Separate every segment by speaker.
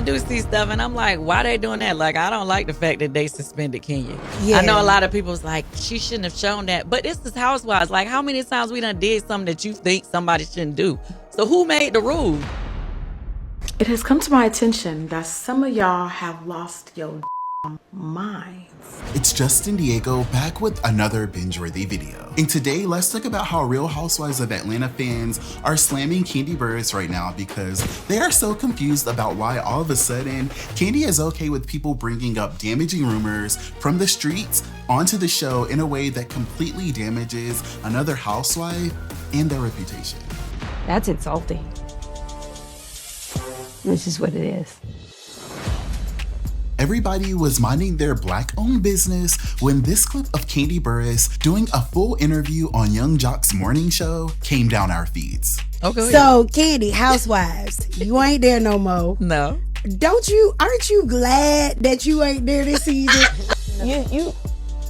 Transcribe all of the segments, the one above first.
Speaker 1: I do see stuff and I'm like, why they doing that? Like, I don't like the fact that they suspended Kenya.
Speaker 2: Yeah.
Speaker 1: I know a lot of people's like, she shouldn't have shown that. But this is Housewives. Like, how many times we done did something that you think somebody shouldn't do? So who made the rule?
Speaker 3: It has come to my attention that some of y'all have lost your minds.
Speaker 4: It's Justin Diego back with another Bingeworthy video. And today, let's talk about how Real Housewives of Atlanta fans are slamming Kandi Burruss right now because they are so confused about why all of a sudden Kandi is okay with people bringing up damaging rumors from the streets onto the show in a way that completely damages another housewife and their reputation.
Speaker 5: That's insulting. This is what it is.
Speaker 4: Everybody was minding their Black-owned business when this clip of Kandi Burruss doing a full interview on Young Jock's morning show came down our feeds.
Speaker 1: Okay.
Speaker 2: So, Kandi, Housewives, you ain't there no more.
Speaker 1: No.
Speaker 2: Aren't you glad that you ain't there this season?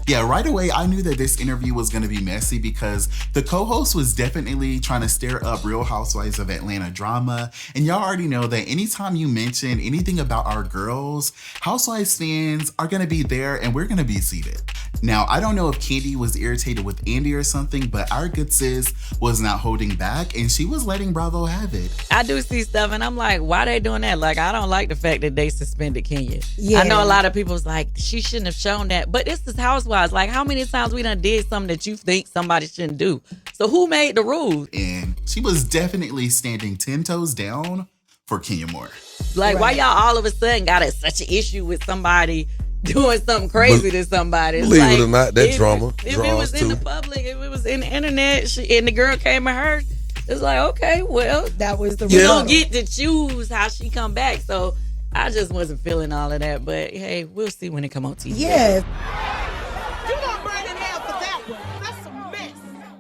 Speaker 4: Yeah, right away, I knew that this interview was going to be messy because the co-host was definitely trying to stir up Real Housewives of Atlanta drama. And y'all already know that anytime you mention anything about our girls, Housewives fans are going to be there and we're going to be seated. Now, I don't know if Kandi was irritated with Andy or something, but our good sis was not holding back and she was letting Bravo have it.
Speaker 1: I do see stuff and I'm like, why they doing that? Like, I don't like the fact that they suspended Kenya.
Speaker 2: Yeah.
Speaker 1: I know a lot of people's like, she shouldn't have shown that. But this is Housewives. Like, how many times we done did something that you think somebody shouldn't do? So who made the rules?
Speaker 4: And she was definitely standing 10 toes down for Kenya Moore.
Speaker 1: Like, why y'all all of a sudden got such an issue with somebody doing something crazy to somebody? It's
Speaker 6: Believe
Speaker 1: like,
Speaker 6: it or not, that drama
Speaker 1: if it
Speaker 6: draws
Speaker 1: was in the
Speaker 6: too.
Speaker 1: public, if it was in the internet, and the girl came at her, it's like, okay, well,
Speaker 2: That was the
Speaker 1: you
Speaker 2: real.
Speaker 1: don't get to choose how she come back. So I just wasn't feeling all of that. But hey, we'll see when it come on TV.
Speaker 2: Yeah.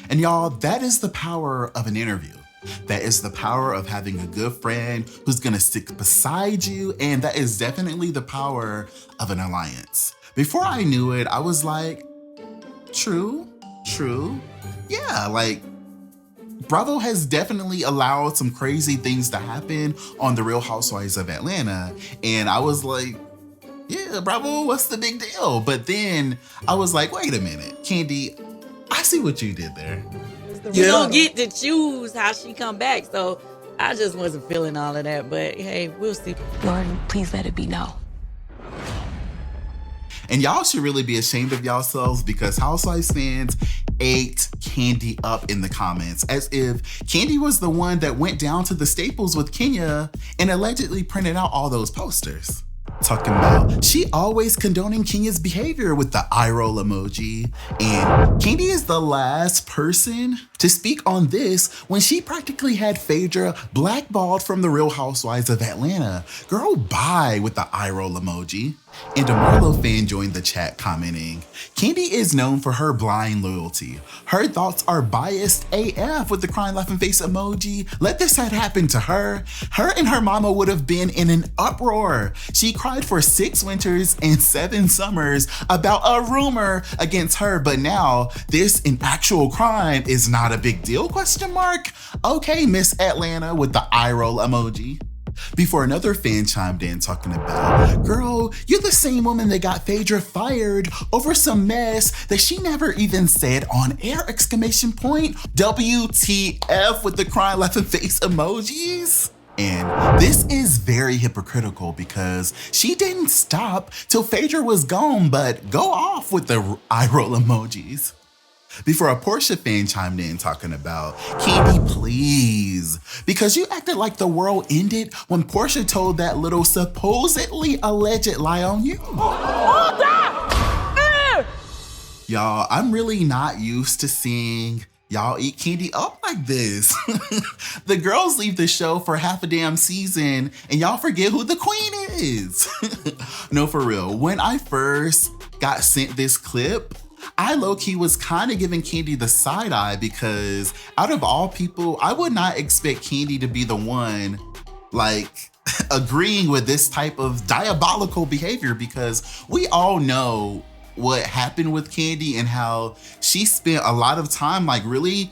Speaker 4: And y'all, that is the power of an interview. That is the power of having a good friend who's gonna stick beside you. And that is definitely the power of an alliance. Before I knew it, I was like, true. Yeah, like, Bravo has definitely allowed some crazy things to happen on The Real Housewives of Atlanta. And I was like, yeah, Bravo, what's the big deal? But then I was like, wait a minute, Kandi, I see what you did there.
Speaker 1: You don't get to choose how she come back. So I just wasn't feeling all of that. But hey, we'll see.
Speaker 5: Lord, please let it be no.
Speaker 4: And y'all should really be ashamed of yourselves because Housewives fans ate Kandi up in the comments as if Kandi was the one that went down to the Staples with Kenya and allegedly printed out all those posters. Talking about she always condoning Kenya's behavior with the eye roll emoji. And Kandi is the last person to speak on this when she practically had Phaedra blackballed from the Real Housewives of Atlanta. Girl, bye with the eye roll emoji. And a Marlo fan joined the chat commenting, Kandi is known for her blind loyalty. Her thoughts are biased AF with the crying laughing face emoji. Let this had happened to her. Her and her mama would have been in an uproar. She cried for 6 winters and 7 summers about a rumor against her, but now this an actual crime is not a big deal, question mark? Okay, Miss Atlanta with the eye roll emoji. Before another fan chimed in talking about, girl, you're the same woman that got Phaedra fired over some mess that she never even said on air, exclamation point. WTF with the crying laughing face emojis. And this is very hypocritical because she didn't stop till Phaedra was gone, but go off with the eye roll emojis. Before a Portia fan chimed in talking about, Kandi, please, because you acted like the world ended when Portia told that little supposedly alleged lie on you. Y'all, I'm really not used to seeing y'all eat Kandi up like this. The girls leave the show for half a damn season and y'all forget who the queen is. No, for real, when I first got sent this clip, I low-key was kind of giving Kandi the side eye because out of all people, I would not expect Kandi to be the one like agreeing with this type of diabolical behavior because we all know what happened with Kandi and how she spent a lot of time like really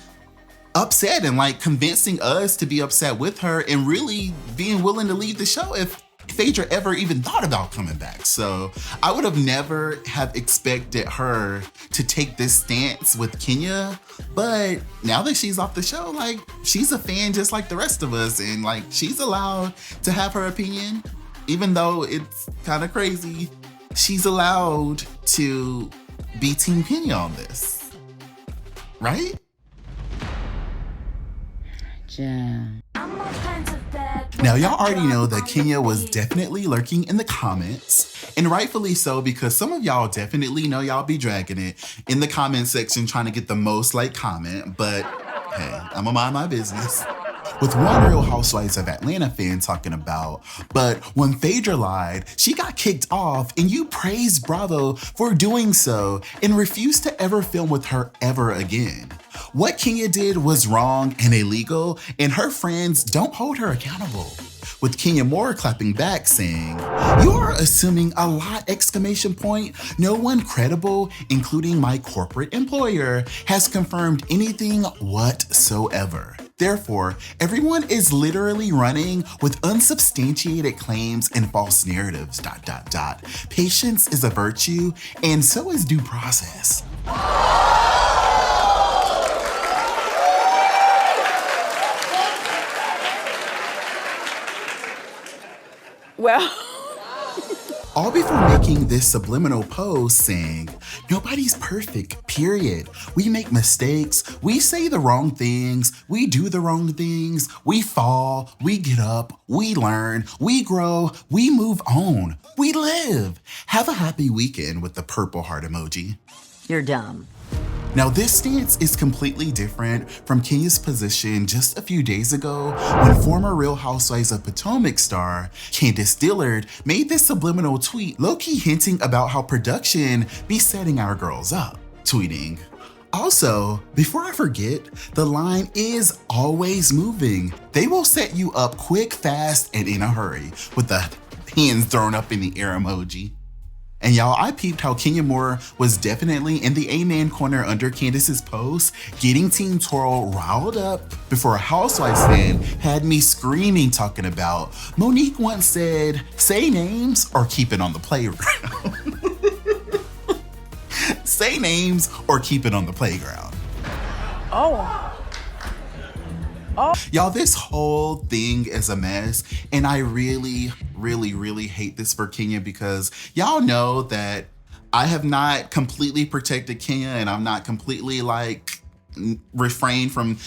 Speaker 4: upset and like convincing us to be upset with her and really being willing to leave the show if Phaedra ever even thought about coming back. So I would have never have expected her to take this stance with Kenya. But now that she's off the show, like, she's a fan just like the rest of us. And like, she's allowed to have her opinion, even though it's kind of crazy. She's allowed to be Team Kenya on this, right?
Speaker 1: Yeah.
Speaker 4: Now, y'all already know that Kenya was definitely lurking in the comments, and rightfully so, because some of y'all definitely know y'all be dragging it in the comment section trying to get the most like comment, but hey, I'ma mind my business. With one Real Housewives of Atlanta fan talking about, but when Phaedra lied, she got kicked off and you praised Bravo for doing so and refused to ever film with her ever again. What Kenya did was wrong and illegal, and her friends don't hold her accountable. With Kenya Moore clapping back saying, "You're assuming a lot, exclamation point. No one credible, including my corporate employer, has confirmed anything whatsoever. Therefore, everyone is literally running with unsubstantiated claims and false narratives, ... Patience is a virtue, and so is due process."
Speaker 1: Well,
Speaker 4: All before making this subliminal post saying, "Nobody's perfect, period. We make mistakes, we say the wrong things, we do the wrong things, we fall, we get up, we learn, we grow, we move on, we live. Have a happy weekend," with the purple heart emoji.
Speaker 6: You're dumb.
Speaker 4: Now, this stance is completely different from Kenya's position just a few days ago when former Real Housewives of Potomac star Candiace Dillard made this subliminal tweet, low-key hinting about how production be setting our girls up, tweeting, "Also, before I forget, the line is always moving. They will set you up quick, fast, and in a hurry," with the hands thrown up in the air emoji. And y'all, I peeped how Kenya Moore was definitely in the amen corner under Candiace's post, getting Team Toro riled up before a Housewives fan had me screaming talking about, Monique once said, "Say names or keep it on the playground." Say names or keep it on the playground. Y'all, this whole thing is a mess, and I really hate this for Kenya because y'all know that I have not completely protected Kenya, and I'm not completely like refrained from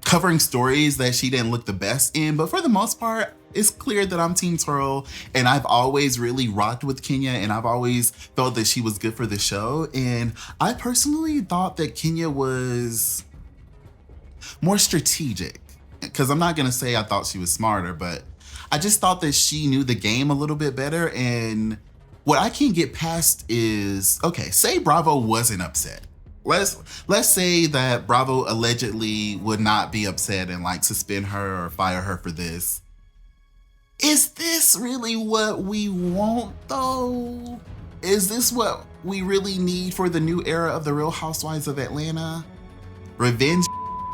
Speaker 4: covering stories that she didn't look the best in, but for the most part, it's clear that I'm Team Toro, and I've always really rocked with Kenya, and I've always felt that she was good for the show, and I personally thought that Kenya was more strategic, because I'm not gonna say I thought she was smarter, but I just thought that she knew the game a little bit better. And what I can't get past is, okay, say Bravo wasn't upset. Let's say that Bravo allegedly would not be upset and like suspend her or fire her for this. Is this really what we want though? Is this what we really need for the new era of the Real Housewives of Atlanta? Revenge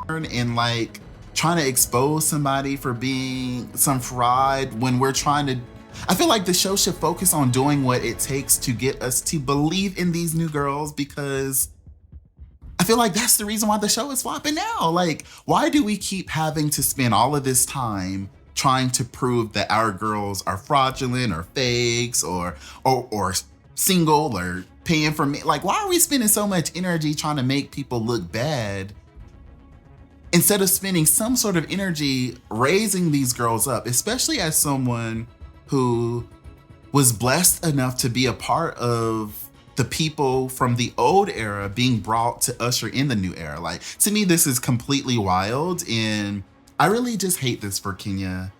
Speaker 4: and like trying to expose somebody for being some fraud when we're trying to, I feel like the show should focus on doing what it takes to get us to believe in these new girls, because I feel like that's the reason why the show is flopping now. Like, why do we keep having to spend all of this time trying to prove that our girls are fraudulent or fakes or single or paying for me? Like, why are we spending so much energy trying to make people look bad instead of spending some sort of energy raising these girls up, especially as someone who was blessed enough to be a part of the people from the old era being brought to usher in the new era? Like, to me, this is completely wild, and I really just hate this for Kenya.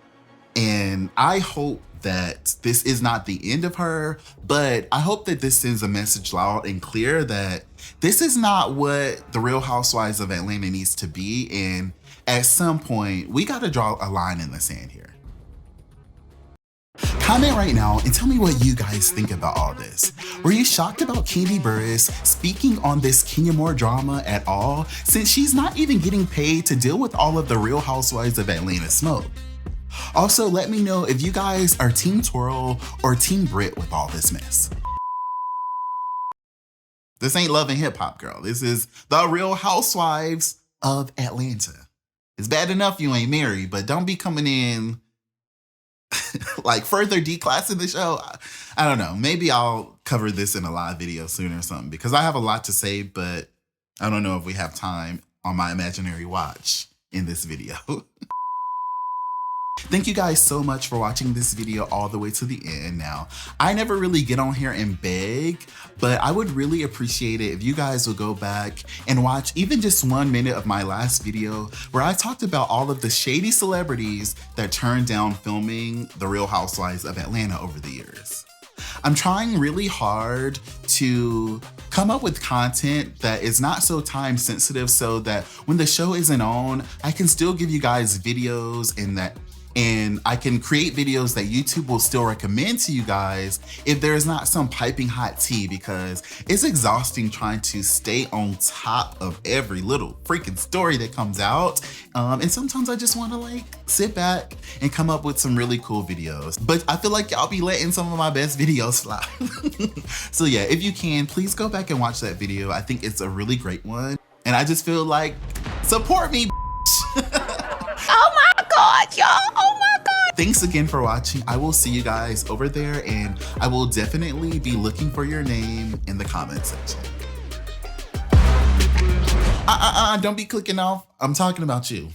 Speaker 4: And I hope that this is not the end of her, but I hope that this sends a message loud and clear that this is not what the Real Housewives of Atlanta needs to be. And at some point, we got to draw a line in the sand here. Comment right now and tell me what you guys think about all this. Were you shocked about Kandi Burruss speaking on this Kenya Moore drama at all, since she's not even getting paid to deal with all of the Real Housewives of Atlanta smoke? Also, let me know if you guys are Team Twirl or Team Brit with all this mess. This ain't Love and Hip Hop, girl. This is the Real Housewives of Atlanta. It's bad enough you ain't married, but don't be coming in like further declassing the show. I don't know. Maybe I'll cover this in a live video soon or something because I have a lot to say, but I don't know if we have time on my imaginary watch in this video. Thank you guys so much for watching this video all the way to the end. Now, I never really get on here and beg, but I would really appreciate it if you guys would go back and watch even just 1 minute of my last video where I talked about all of the shady celebrities that turned down filming The Real Housewives of Atlanta over the years. I'm trying really hard to come up with content that is not so time sensitive so that when the show isn't on, I can still give you guys videos and I can create videos that YouTube will still recommend to you guys if there's not some piping hot tea, because it's exhausting trying to stay on top of every little freaking story that comes out. And sometimes I just want to like sit back and come up with some really cool videos. But I feel like y'all be letting some of my best videos fly. So yeah, if you can, please go back and watch that video. I think it's a really great one. And I just feel like, support me,
Speaker 1: Oh my God, y'all. Oh my God.
Speaker 4: Thanks again for watching. I will see you guys over there, and I will definitely be looking for your name in the comment section. Don't be clicking off. I'm talking about you.